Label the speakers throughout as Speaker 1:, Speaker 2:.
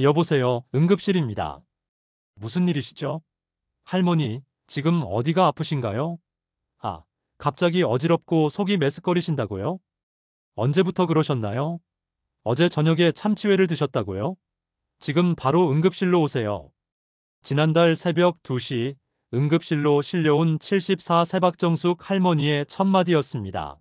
Speaker 1: 여보세요, 응급실입니다. 무슨 일이시죠? 할머니, 지금 어디가 아프신가요? 아, 갑자기 어지럽고 속이 메스꺼리신다고요? 언제부터 그러셨나요? 어제 저녁에 참치회를 드셨다고요? 지금 바로 응급실로 오세요. 지난달 새벽 2시 응급실로 실려온 74세 박정숙 할머니의 첫 마디였습니다.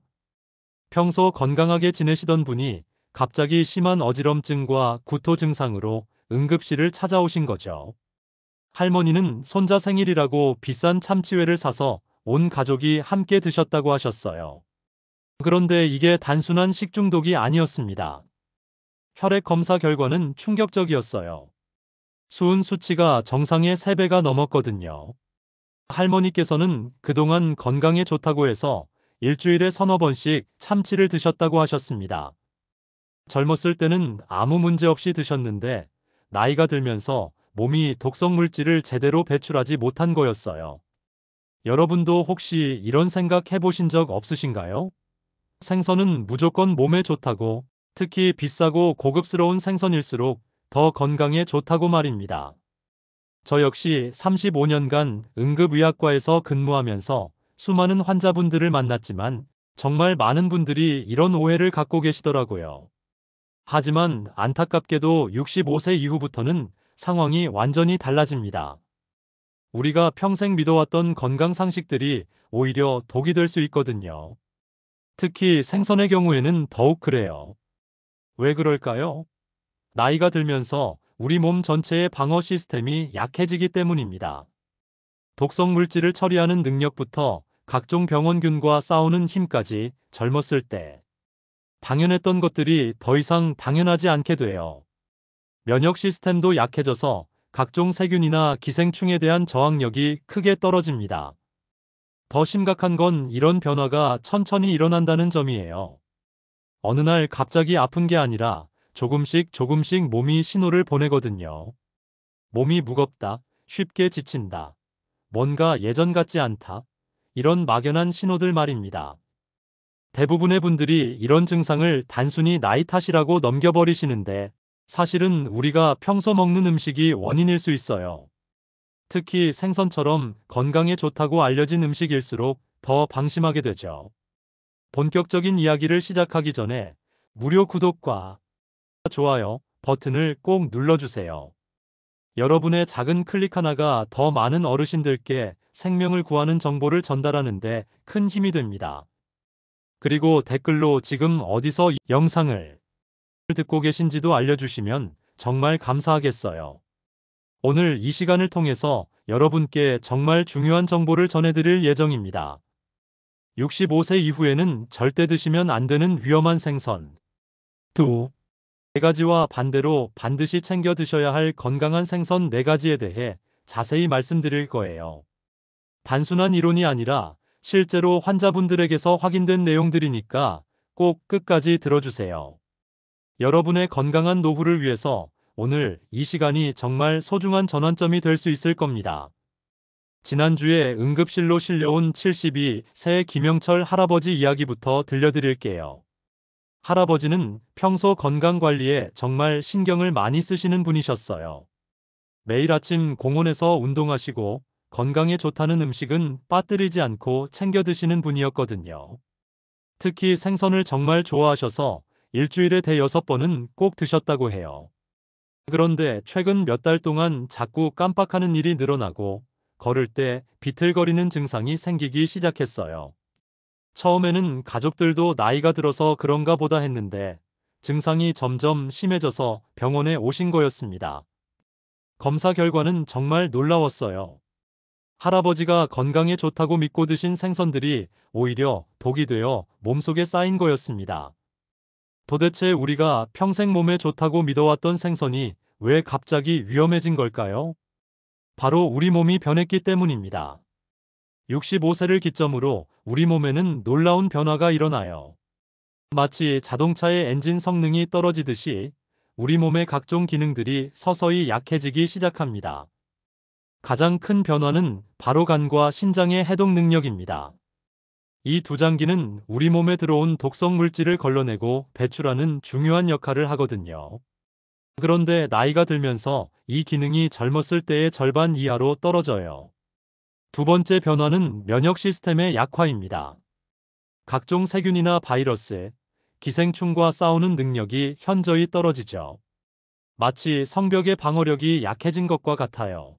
Speaker 1: 평소 건강하게 지내시던 분이 갑자기 심한 어지럼증과 구토 증상으로 응급실을 찾아오신 거죠. 할머니는 손자 생일이라고 비싼 참치회를 사서 온 가족이 함께 드셨다고 하셨어요. 그런데 이게 단순한 식중독이 아니었습니다. 혈액 검사 결과는 충격적이었어요. 수은 수치가 정상의 3배가 넘었거든요. 할머니께서는 그동안 건강에 좋다고 해서 일주일에 서너 번씩 참치를 드셨다고 하셨습니다. 젊었을 때는 아무 문제 없이 드셨는데 나이가 들면서 몸이 독성 물질을 제대로 배출하지 못한 거였어요. 여러분도 혹시 이런 생각 해보신 적 없으신가요? 생선은 무조건 몸에 좋다고, 특히 비싸고 고급스러운 생선일수록 더 건강에 좋다고 말입니다. 저 역시 35년간 응급의학과에서 근무하면서 수많은 환자분들을 만났지만 정말 많은 분들이 이런 오해를 갖고 계시더라고요. 하지만 안타깝게도 65세 이후부터는 상황이 완전히 달라집니다. 우리가 평생 믿어왔던 건강 상식들이 오히려 독이 될 수 있거든요. 특히 생선의 경우에는 더욱 그래요. 왜 그럴까요? 나이가 들면서 우리 몸 전체의 방어 시스템이 약해지기 때문입니다. 독성 물질을 처리하는 능력부터 각종 병원균과 싸우는 힘까지 젊었을 때 당연했던 것들이 더 이상 당연하지 않게 돼요. 면역 시스템도 약해져서 각종 세균이나 기생충에 대한 저항력이 크게 떨어집니다. 더 심각한 건 이런 변화가 천천히 일어난다는 점이에요. 어느 날 갑자기 아픈 게 아니라 조금씩 조금씩 몸이 신호를 보내거든요. 몸이 무겁다, 쉽게 지친다, 뭔가 예전 같지 않다, 이런 막연한 신호들 말입니다. 대부분의 분들이 이런 증상을 단순히 나이 탓이라고 넘겨버리시는데 사실은 우리가 평소 먹는 음식이 원인일 수 있어요. 특히 생선처럼 건강에 좋다고 알려진 음식일수록 더 방심하게 되죠. 본격적인 이야기를 시작하기 전에 무료 구독과 좋아요 버튼을 꼭 눌러주세요. 여러분의 작은 클릭 하나가 더 많은 어르신들께 생명을 구하는 정보를 전달하는데 큰 힘이 됩니다. 그리고 댓글로 지금 어디서 이 영상을 듣고 계신지도 알려주시면 정말 감사하겠어요. 오늘 이 시간을 통해서 여러분께 정말 중요한 정보를 전해드릴 예정입니다. 65세 이후에는 절대 드시면 안 되는 위험한 생선. 4가지와 반대로 반드시 챙겨 드셔야 할 건강한 생선 4가지에 대해 자세히 말씀드릴 거예요. 단순한 이론이 아니라 실제로 환자분들에게서 확인된 내용들이니까 꼭 끝까지 들어주세요. 여러분의 건강한 노후를 위해서 오늘 이 시간이 정말 소중한 전환점이 될 수 있을 겁니다. 지난주에 응급실로 실려온 72세 김영철 할아버지 이야기부터 들려드릴게요. 할아버지는 평소 건강관리에 정말 신경을 많이 쓰시는 분이셨어요. 매일 아침 공원에서 운동하시고 건강에 좋다는 음식은 빠뜨리지 않고 챙겨 드시는 분이었거든요. 특히 생선을 정말 좋아하셔서 일주일에 대여섯 번은 꼭 드셨다고 해요. 그런데 최근 몇 달 동안 자꾸 깜빡하는 일이 늘어나고 걸을 때 비틀거리는 증상이 생기기 시작했어요. 처음에는 가족들도 나이가 들어서 그런가 보다 했는데 증상이 점점 심해져서 병원에 오신 거였습니다. 검사 결과는 정말 놀라웠어요. 할아버지가 건강에 좋다고 믿고 드신 생선들이 오히려 독이 되어 몸속에 쌓인 거였습니다. 도대체 우리가 평생 몸에 좋다고 믿어왔던 생선이 왜 갑자기 위험해진 걸까요? 바로 우리 몸이 변했기 때문입니다. 65세를 기점으로 우리 몸에는 놀라운 변화가 일어나요. 마치 자동차의 엔진 성능이 떨어지듯이 우리 몸의 각종 기능들이 서서히 약해지기 시작합니다. 가장 큰 변화는 바로 간과 신장의 해독 능력입니다. 이 두 장기는 우리 몸에 들어온 독성 물질을 걸러내고 배출하는 중요한 역할을 하거든요. 그런데 나이가 들면서 이 기능이 젊었을 때의 절반 이하로 떨어져요. 두 번째 변화는 면역 시스템의 약화입니다. 각종 세균이나 바이러스, 기생충과 싸우는 능력이 현저히 떨어지죠. 마치 성벽의 방어력이 약해진 것과 같아요.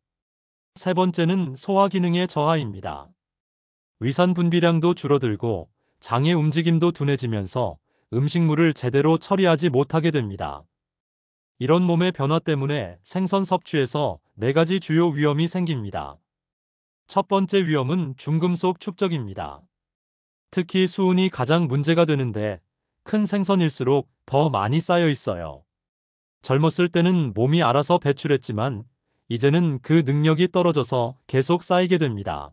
Speaker 1: 세 번째는 소화 기능의 저하입니다. 위산 분비량도 줄어들고 장의 움직임도 둔해지면서 음식물을 제대로 처리하지 못하게 됩니다. 이런 몸의 변화 때문에 생선 섭취에서 네 가지 주요 위험이 생깁니다. 첫 번째 위험은 중금속 축적입니다. 특히 수은이 가장 문제가 되는데 큰 생선일수록 더 많이 쌓여 있어요. 젊었을 때는 몸이 알아서 배출했지만 이제는 그 능력이 떨어져서 계속 쌓이게 됩니다.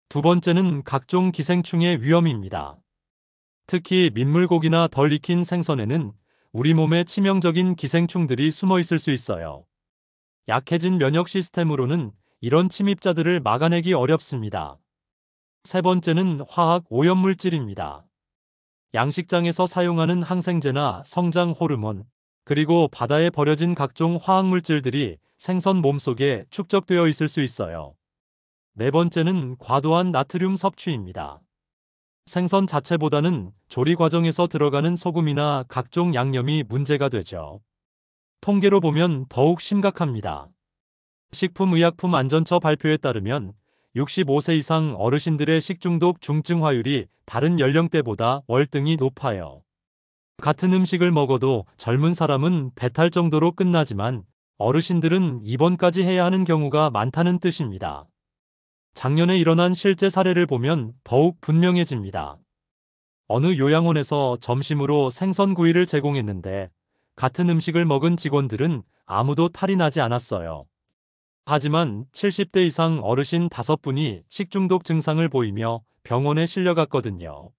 Speaker 1: 두 번째는 각종 기생충의 위험입니다. 특히 민물고기나 덜 익힌 생선에는 우리 몸에 치명적인 기생충들이 숨어 있을 수 있어요. 약해진 면역 시스템으로는 이런 침입자들을 막아내기 어렵습니다. 세 번째는 화학 오염물질입니다. 양식장에서 사용하는 항생제나 성장 호르몬, 그리고 바다에 버려진 각종 화학물질들이 생선 몸속에 축적되어 있을 수 있어요. 네 번째는 과도한 나트륨 섭취입니다. 생선 자체보다는 조리 과정에서 들어가는 소금이나 각종 양념이 문제가 되죠. 통계로 보면 더욱 심각합니다. 식품의약품안전처 발표에 따르면 65세 이상 어르신들의 식중독 중증화율이 다른 연령대보다 월등히 높아요. 같은 음식을 먹어도 젊은 사람은 배탈 정도로 끝나지만 어르신들은 입원까지 해야 하는 경우가 많다는 뜻입니다. 작년에 일어난 실제 사례를 보면 더욱 분명해집니다. 어느 요양원에서 점심으로 생선구이를 제공했는데 같은 음식을 먹은 직원들은 아무도 탈이 나지 않았어요. 하지만 70대 이상 어르신 5분이 식중독 증상을 보이며 병원에 실려갔거든요.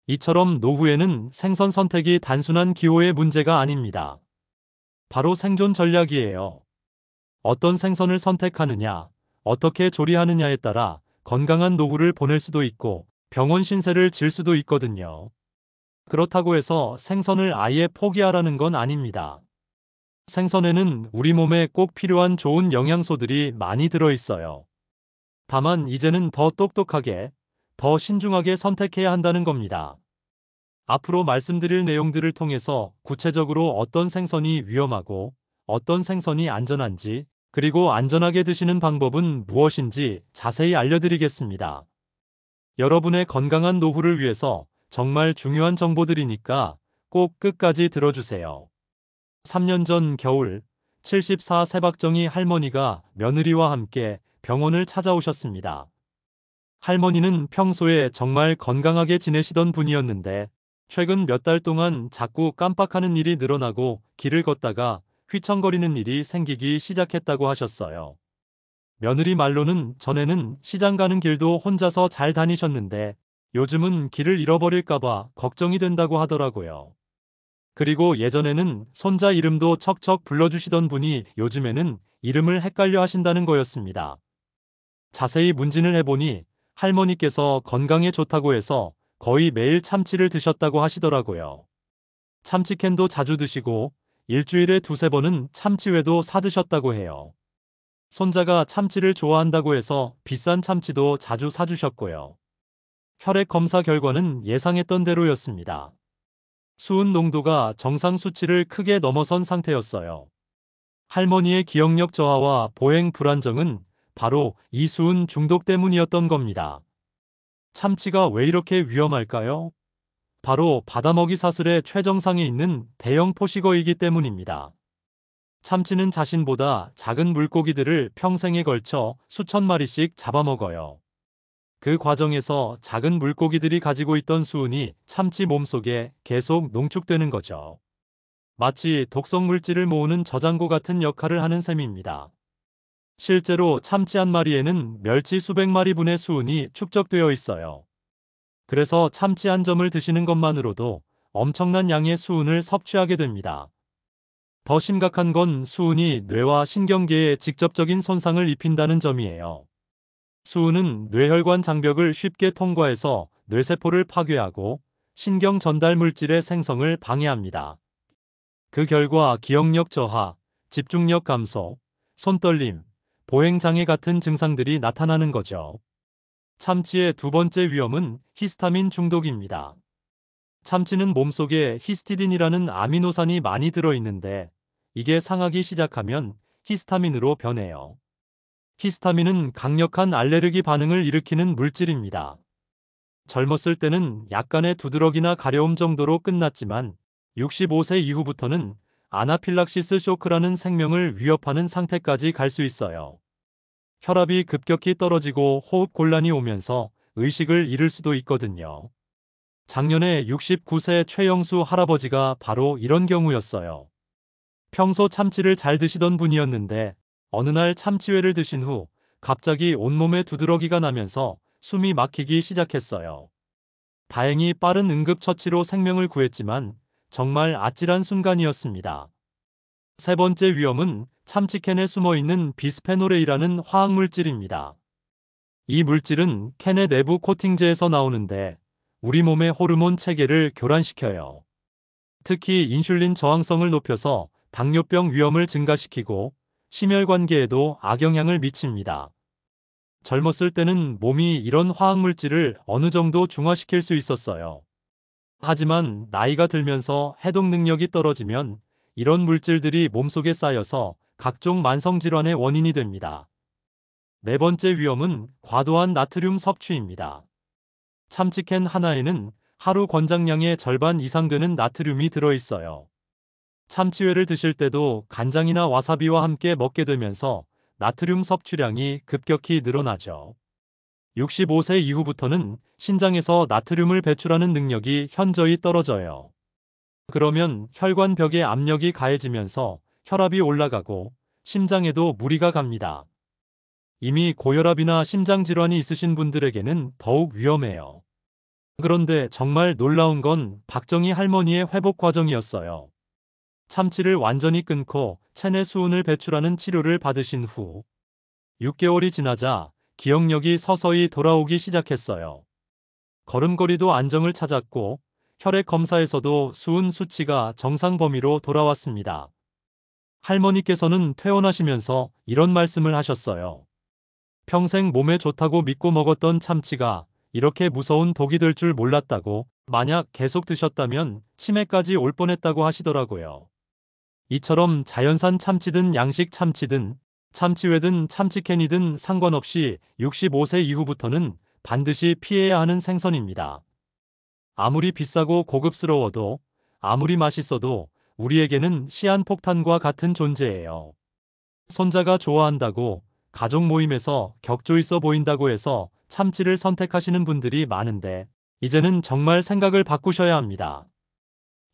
Speaker 1: 이처럼 노후에는 생선 선택이 단순한 기호의 문제가 아닙니다. 바로 생존 전략이에요. 어떤 생선을 선택하느냐, 어떻게 조리하느냐에 따라 건강한 노후를 보낼 수도 있고 병원 신세를 질 수도 있거든요. 그렇다고 해서 생선을 아예 포기하라는 건 아닙니다. 생선에는 우리 몸에 꼭 필요한 좋은 영양소들이 많이 들어있어요. 다만 이제는 더 똑똑하게, 더 신중하게 선택해야 한다는 겁니다. 앞으로 말씀드릴 내용들을 통해서 구체적으로 어떤 생선이 위험하고 어떤 생선이 안전한지, 그리고 안전하게 드시는 방법은 무엇인지 자세히 알려드리겠습니다. 여러분의 건강한 노후를 위해서 정말 중요한 정보들이니까 꼭 끝까지 들어주세요. 3년 전 겨울 74세 박정희 할머니가 며느리와 함께 병원을 찾아오셨습니다. 할머니는 평소에 정말 건강하게 지내시던 분이었는데 최근 몇 달 동안 자꾸 깜빡하는 일이 늘어나고 길을 걷다가 휘청거리는 일이 생기기 시작했다고 하셨어요. 며느리 말로는 전에는 시장 가는 길도 혼자서 잘 다니셨는데 요즘은 길을 잃어버릴까봐 걱정이 된다고 하더라고요. 그리고 예전에는 손자 이름도 척척 불러주시던 분이 요즘에는 이름을 헷갈려 하신다는 거였습니다. 자세히 문진을 해보니 할머니께서 건강에 좋다고 해서 거의 매일 참치를 드셨다고 하시더라고요. 참치캔도 자주 드시고 일주일에 2~3번은 참치회도 사드셨다고 해요. 손자가 참치를 좋아한다고 해서 비싼 참치도 자주 사주셨고요. 혈액 검사 결과는 예상했던 대로였습니다. 수은 농도가 정상 수치를 크게 넘어선 상태였어요. 할머니의 기억력 저하와 보행 불안정은 바로 이 수은 중독 때문이었던 겁니다. 참치가 왜 이렇게 위험할까요? 바로 바다먹이 사슬의 최정상에 있는 대형 포식어이기 때문입니다. 참치는 자신보다 작은 물고기들을 평생에 걸쳐 수천 마리씩 잡아먹어요. 그 과정에서 작은 물고기들이 가지고 있던 수은이 참치 몸속에 계속 농축되는 거죠. 마치 독성 물질을 모으는 저장고 같은 역할을 하는 셈입니다. 실제로 참치 한 마리에는 멸치 수백 마리분의 수은이 축적되어 있어요. 그래서 참치 한 점을 드시는 것만으로도 엄청난 양의 수은을 섭취하게 됩니다. 더 심각한 건 수은이 뇌와 신경계에 직접적인 손상을 입힌다는 점이에요. 수은은 뇌혈관 장벽을 쉽게 통과해서 뇌세포를 파괴하고 신경 전달 물질의 생성을 방해합니다. 그 결과 기억력 저하, 집중력 감소, 손떨림, 보행장애 같은 증상들이 나타나는 거죠. 참치의 두 번째 위험은 히스타민 중독입니다. 참치는 몸속에 히스티딘이라는 아미노산이 많이 들어있는데 이게 상하기 시작하면 히스타민으로 변해요. 히스타민은 강력한 알레르기 반응을 일으키는 물질입니다. 젊었을 때는 약간의 두드러기나 가려움 정도로 끝났지만 65세 이후부터는 아나필락시스 쇼크라는 생명을 위협하는 상태까지 갈 수 있어요. 혈압이 급격히 떨어지고 호흡 곤란이 오면서 의식을 잃을 수도 있거든요. 작년에 69세 최영수 할아버지가 바로 이런 경우였어요. 평소 참치를 잘 드시던 분이었는데 어느 날 참치회를 드신 후 갑자기 온몸에 두드러기가 나면서 숨이 막히기 시작했어요. 다행히 빠른 응급처치로 생명을 구했지만 정말 아찔한 순간이었습니다. 세 번째 위험은 참치캔에 숨어있는 비스페놀A라는 화학물질입니다. 이 물질은 캔의 내부 코팅제에서 나오는데 우리 몸의 호르몬 체계를 교란시켜요. 특히 인슐린 저항성을 높여서 당뇨병 위험을 증가시키고 심혈관계에도 악영향을 미칩니다. 젊었을 때는 몸이 이런 화학물질을 어느 정도 중화시킬 수 있었어요. 하지만 나이가 들면서 해독 능력이 떨어지면 이런 물질들이 몸속에 쌓여서 각종 만성질환의 원인이 됩니다. 네 번째 위험은 과도한 나트륨 섭취입니다. 참치캔 하나에는 하루 권장량의 절반 이상 되는 나트륨이 들어있어요. 참치회를 드실 때도 간장이나 와사비와 함께 먹게 되면서 나트륨 섭취량이 급격히 늘어나죠. 65세 이후부터는 신장에서 나트륨을 배출하는 능력이 현저히 떨어져요. 그러면 혈관벽에 압력이 가해지면서 혈압이 올라가고 심장에도 무리가 갑니다. 이미 고혈압이나 심장질환이 있으신 분들에게는 더욱 위험해요. 그런데 정말 놀라운 건 박정희 할머니의 회복 과정이었어요. 참치를 완전히 끊고 체내 수은을 배출하는 치료를 받으신 후 6개월이 지나자 기억력이 서서히 돌아오기 시작했어요. 걸음걸이도 안정을 찾았고 혈액 검사에서도 수은 수치가 정상 범위로 돌아왔습니다. 할머니께서는 퇴원하시면서 이런 말씀을 하셨어요. 평생 몸에 좋다고 믿고 먹었던 참치가 이렇게 무서운 독이 될 줄 몰랐다고, 만약 계속 드셨다면 치매까지 올 뻔했다고 하시더라고요. 이처럼 자연산 참치든 양식 참치든 참치회든 참치캔이든 상관없이 65세 이후부터는 반드시 피해야 하는 생선입니다. 아무리 비싸고 고급스러워도, 아무리 맛있어도 우리에게는 시한폭탄과 같은 존재예요. 손자가 좋아한다고, 가족 모임에서 격조 있어 보인다고 해서 참치를 선택하시는 분들이 많은데 이제는 정말 생각을 바꾸셔야 합니다.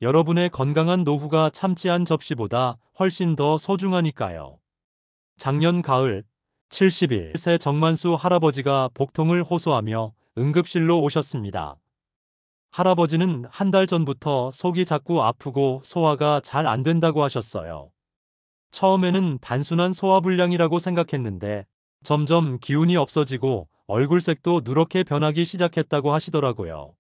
Speaker 1: 여러분의 건강한 노후가 참치 한 접시보다 훨씬 더 소중하니까요. 작년 가을 71세 정만수 할아버지가 복통을 호소하며 응급실로 오셨습니다. 할아버지는 한 달 전부터 속이 자꾸 아프고 소화가 잘 안 된다고 하셨어요. 처음에는 단순한 소화불량이라고 생각했는데 점점 기운이 없어지고 얼굴색도 누렇게 변하기 시작했다고 하시더라고요.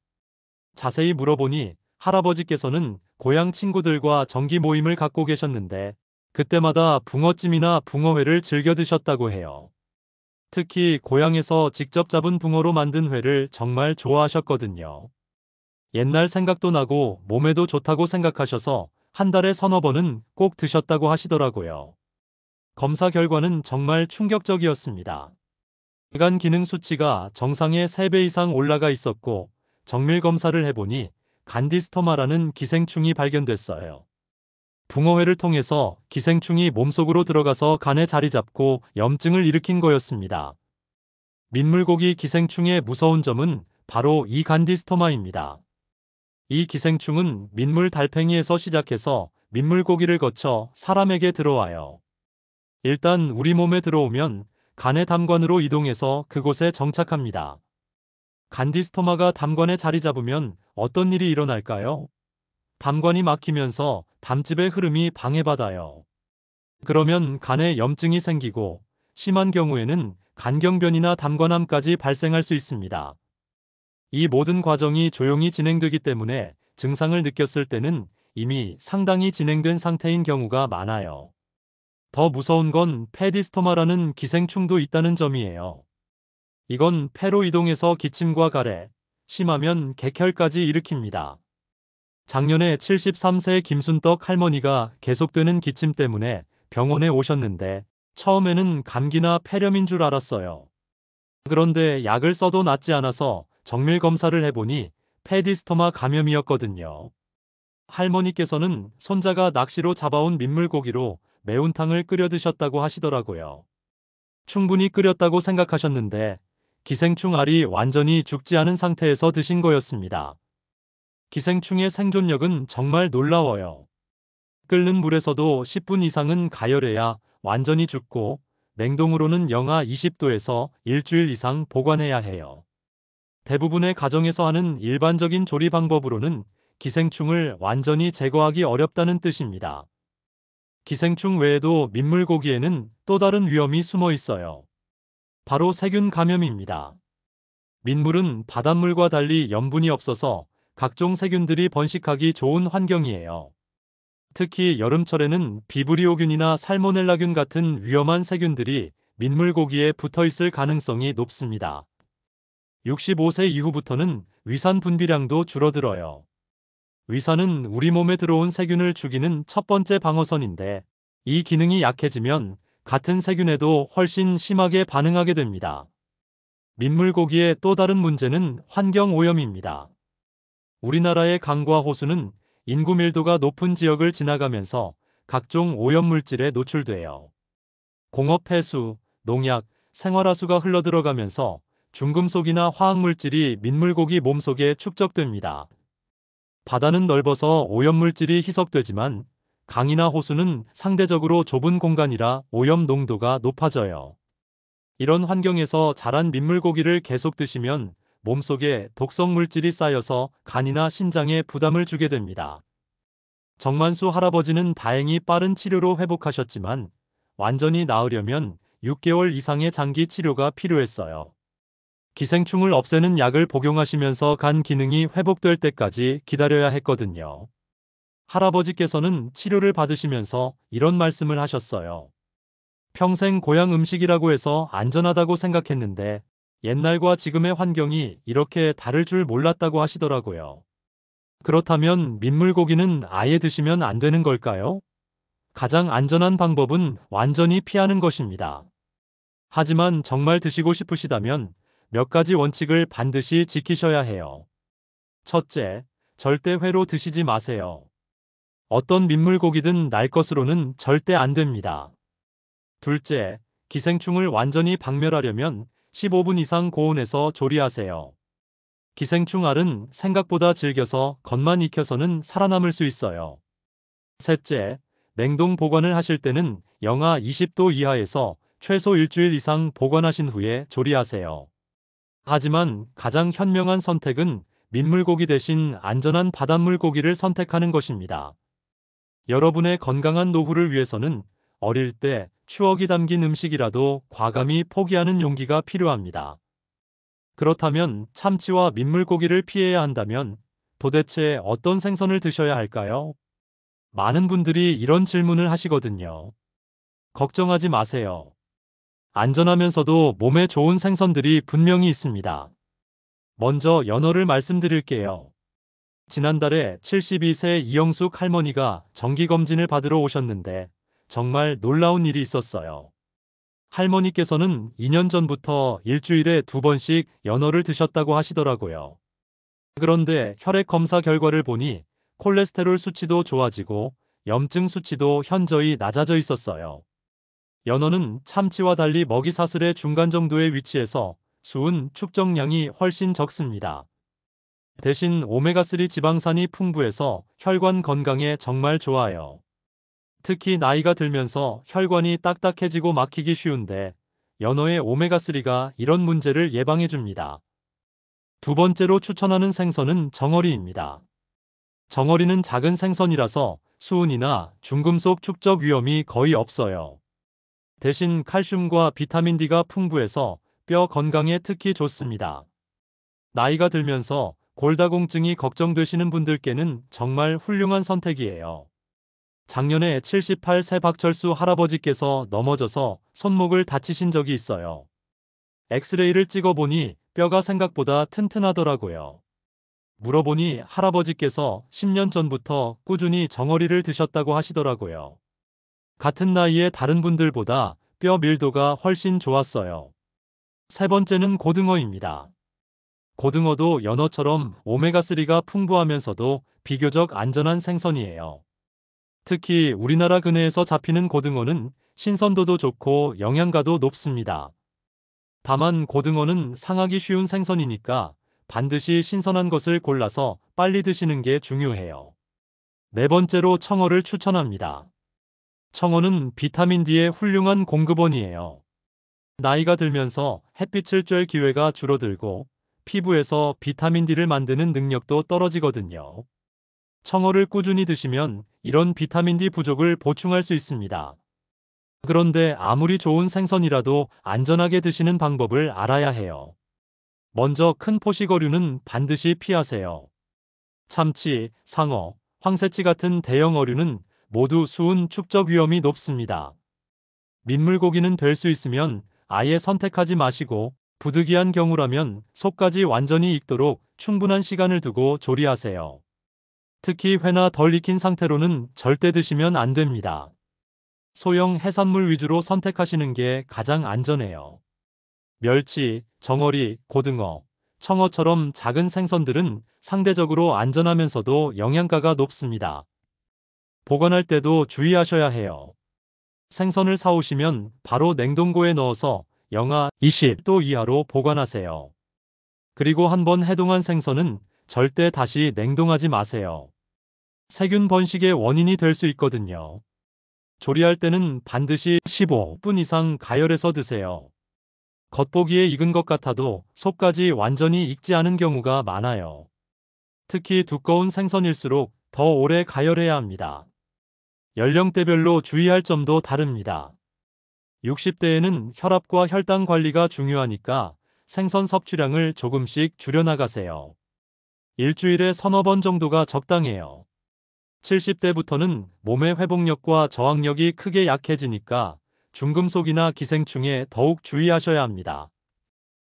Speaker 1: 자세히 물어보니 할아버지께서는 고향 친구들과 정기 모임을 갖고 계셨는데 그때마다 붕어찜이나 붕어회를 즐겨 드셨다고 해요. 특히 고향에서 직접 잡은 붕어로 만든 회를 정말 좋아하셨거든요. 옛날 생각도 나고 몸에도 좋다고 생각하셔서 한 달에 서너 번은 꼭 드셨다고 하시더라고요. 검사 결과는 정말 충격적이었습니다. 간 기능 수치가 정상의 3배 이상 올라가 있었고 정밀 검사를 해보니 간디스토마라는 기생충이 발견됐어요. 붕어회를 통해서 기생충이 몸속으로 들어가서 간에 자리 잡고 염증을 일으킨 거였습니다. 민물고기 기생충의 무서운 점은 바로 이 간디스토마입니다. 이 기생충은 민물 달팽이에서 시작해서 민물고기를 거쳐 사람에게 들어와요. 일단 우리 몸에 들어오면 간의 담관으로 이동해서 그곳에 정착합니다. 간디스토마가 담관에 자리 잡으면 어떤 일이 일어날까요? 담관이 막히면서 담즙의 흐름이 방해받아요. 그러면 간에 염증이 생기고 심한 경우에는 간경변이나 담관암까지 발생할 수 있습니다. 이 모든 과정이 조용히 진행되기 때문에 증상을 느꼈을 때는 이미 상당히 진행된 상태인 경우가 많아요. 더 무서운 건 페디스토마라는 기생충도 있다는 점이에요. 이건 폐로 이동해서 기침과 가래, 심하면 객혈까지 일으킵니다. 작년에 73세 김순떡 할머니가 계속되는 기침 때문에 병원에 오셨는데 처음에는 감기나 폐렴인 줄 알았어요. 그런데 약을 써도 낫지 않아서 정밀 검사를 해보니 페디스토마 감염이었거든요. 할머니께서는 손자가 낚시로 잡아온 민물고기로 매운탕을 끓여 드셨다고 하시더라고요. 충분히 끓였다고 생각하셨는데 기생충 알이 완전히 죽지 않은 상태에서 드신 거였습니다. 기생충의 생존력은 정말 놀라워요. 끓는 물에서도 10분 이상은 가열해야 완전히 죽고 냉동으로는 영하 20도에서 일주일 이상 보관해야 해요. 대부분의 가정에서 하는 일반적인 조리 방법으로는 기생충을 완전히 제거하기 어렵다는 뜻입니다. 기생충 외에도 민물고기에는 또 다른 위험이 숨어 있어요. 바로 세균 감염입니다. 민물은 바닷물과 달리 염분이 없어서 각종 세균들이 번식하기 좋은 환경이에요. 특히 여름철에는 비브리오균이나 살모넬라균 같은 위험한 세균들이 민물고기에 붙어 있을 가능성이 높습니다. 65세 이후부터는 위산 분비량도 줄어들어요. 위산은 우리 몸에 들어온 세균을 죽이는 첫 번째 방어선인데 이 기능이 약해지면 같은 세균에도 훨씬 심하게 반응하게 됩니다. 민물고기의 또 다른 문제는 환경 오염입니다. 우리나라의 강과 호수는 인구 밀도가 높은 지역을 지나가면서 각종 오염물질에 노출돼요. 공업 폐수, 농약, 생활하수가 흘러들어가면서 중금속이나 화학물질이 민물고기 몸속에 축적됩니다. 바다는 넓어서 오염물질이 희석되지만 강이나 호수는 상대적으로 좁은 공간이라 오염 농도가 높아져요. 이런 환경에서 자란 민물고기를 계속 드시면 몸속에 독성 물질이 쌓여서 간이나 신장에 부담을 주게 됩니다. 정만수 할아버지는 다행히 빠른 치료로 회복하셨지만 완전히 나으려면 6개월 이상의 장기 치료가 필요했어요. 기생충을 없애는 약을 복용하시면서 간 기능이 회복될 때까지 기다려야 했거든요. 할아버지께서는 치료를 받으시면서 이런 말씀을 하셨어요. 평생 고향 음식이라고 해서 안전하다고 생각했는데 옛날과 지금의 환경이 이렇게 다를 줄 몰랐다고 하시더라고요. 그렇다면 민물고기는 아예 드시면 안 되는 걸까요? 가장 안전한 방법은 완전히 피하는 것입니다. 하지만 정말 드시고 싶으시다면 몇 가지 원칙을 반드시 지키셔야 해요. 첫째, 절대 회로 드시지 마세요. 어떤 민물고기든 날 것으로는 절대 안 됩니다. 둘째, 기생충을 완전히 박멸하려면 15분 이상 고온에서 조리하세요. 기생충 알은 생각보다 질겨서 겉만 익혀서는 살아남을 수 있어요. 셋째, 냉동 보관을 하실 때는 영하 20도 이하에서 최소 일주일 이상 보관하신 후에 조리하세요. 하지만 가장 현명한 선택은 민물고기 대신 안전한 바닷물 고기를 선택하는 것입니다. 여러분의 건강한 노후를 위해서는 어릴 때 추억이 담긴 음식이라도 과감히 포기하는 용기가 필요합니다. 그렇다면 참치와 민물고기를 피해야 한다면 도대체 어떤 생선을 드셔야 할까요? 많은 분들이 이런 질문을 하시거든요. 걱정하지 마세요. 안전하면서도 몸에 좋은 생선들이 분명히 있습니다. 먼저 연어를 말씀드릴게요. 지난달에 72세 이영숙 할머니가 정기검진을 받으러 오셨는데 정말 놀라운 일이 있었어요. 할머니께서는 2년 전부터 일주일에 2번씩 연어를 드셨다고 하시더라고요. 그런데 혈액 검사 결과를 보니 콜레스테롤 수치도 좋아지고 염증 수치도 현저히 낮아져 있었어요. 연어는 참치와 달리 먹이 사슬의 중간 정도에 위치해서 수은 축적량이 훨씬 적습니다. 대신 오메가3 지방산이 풍부해서 혈관 건강에 정말 좋아요. 특히 나이가 들면서 혈관이 딱딱해지고 막히기 쉬운데 연어의 오메가3가 이런 문제를 예방해 줍니다. 두 번째로 추천하는 생선은 정어리입니다. 정어리는 작은 생선이라서 수은이나 중금속 축적 위험이 거의 없어요. 대신 칼슘과 비타민 D가 풍부해서 뼈 건강에 특히 좋습니다. 나이가 들면서 골다공증이 걱정되시는 분들께는 정말 훌륭한 선택이에요. 작년에 78세 박철수 할아버지께서 넘어져서 손목을 다치신 적이 있어요. 엑스레이를 찍어보니 뼈가 생각보다 튼튼하더라고요. 물어보니 할아버지께서 10년 전부터 꾸준히 정어리를 드셨다고 하시더라고요. 같은 나이에 다른 분들보다 뼈 밀도가 훨씬 좋았어요. 세 번째는 고등어입니다. 고등어도 연어처럼 오메가3가 풍부하면서도 비교적 안전한 생선이에요. 특히 우리나라 근해에서 잡히는 고등어는 신선도도 좋고 영양가도 높습니다. 다만 고등어는 상하기 쉬운 생선이니까 반드시 신선한 것을 골라서 빨리 드시는 게 중요해요. 네 번째로 청어를 추천합니다. 청어는 비타민 D의 훌륭한 공급원이에요. 나이가 들면서 햇빛을 쬐 기회가 줄어들고 피부에서 비타민 D를 만드는 능력도 떨어지거든요. 청어를 꾸준히 드시면 이런 비타민 D 부족을 보충할 수 있습니다. 그런데 아무리 좋은 생선이라도 안전하게 드시는 방법을 알아야 해요. 먼저 큰 포식어류는 반드시 피하세요. 참치, 상어, 황새치 같은 대형 어류는 모두 수은 축적 위험이 높습니다. 민물고기는 될 수 있으면 아예 선택하지 마시고 부득이한 경우라면 속까지 완전히 익도록 충분한 시간을 두고 조리하세요. 특히 회나 덜 익힌 상태로는 절대 드시면 안 됩니다. 소형 해산물 위주로 선택하시는 게 가장 안전해요. 멸치, 정어리, 고등어, 청어처럼 작은 생선들은 상대적으로 안전하면서도 영양가가 높습니다. 보관할 때도 주의하셔야 해요. 생선을 사오시면 바로 냉동고에 넣어서 영하 20도 이하로 보관하세요. 그리고 한번 해동한 생선은 절대 다시 냉동하지 마세요. 세균 번식의 원인이 될 수 있거든요. 조리할 때는 반드시 15분 이상 가열해서 드세요. 겉보기에 익은 것 같아도 속까지 완전히 익지 않은 경우가 많아요. 특히 두꺼운 생선일수록 더 오래 가열해야 합니다. 연령대별로 주의할 점도 다릅니다. 60대에는 혈압과 혈당 관리가 중요하니까 생선 섭취량을 조금씩 줄여나가세요. 일주일에 서너 번 정도가 적당해요. 70대부터는 몸의 회복력과 저항력이 크게 약해지니까 중금속이나 기생충에 더욱 주의하셔야 합니다.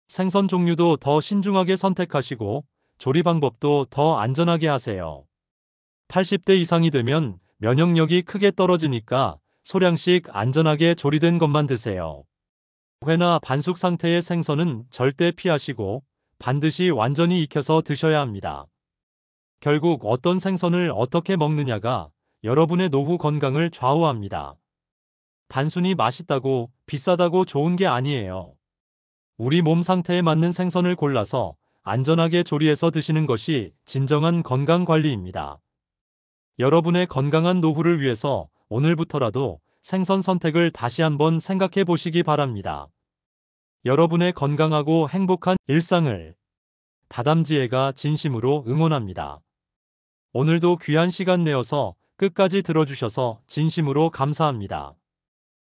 Speaker 1: 생선 종류도 더 신중하게 선택하시고 조리 방법도 더 안전하게 하세요. 80대 이상이 되면 면역력이 크게 떨어지니까 소량씩 안전하게 조리된 것만 드세요. 회나 반숙 상태의 생선은 절대 피하시고 반드시 완전히 익혀서 드셔야 합니다. 결국 어떤 생선을 어떻게 먹느냐가 여러분의 노후 건강을 좌우합니다. 단순히 맛있다고 비싸다고 좋은 게 아니에요. 우리 몸 상태에 맞는 생선을 골라서 안전하게 조리해서 드시는 것이 진정한 건강 관리입니다. 여러분의 건강한 노후를 위해서 오늘부터라도 생선 선택을 다시 한번 생각해 보시기 바랍니다. 여러분의 건강하고 행복한 일상을 다담지혜가 진심으로 응원합니다. 오늘도 귀한 시간 내어서 끝까지 들어주셔서 진심으로 감사합니다.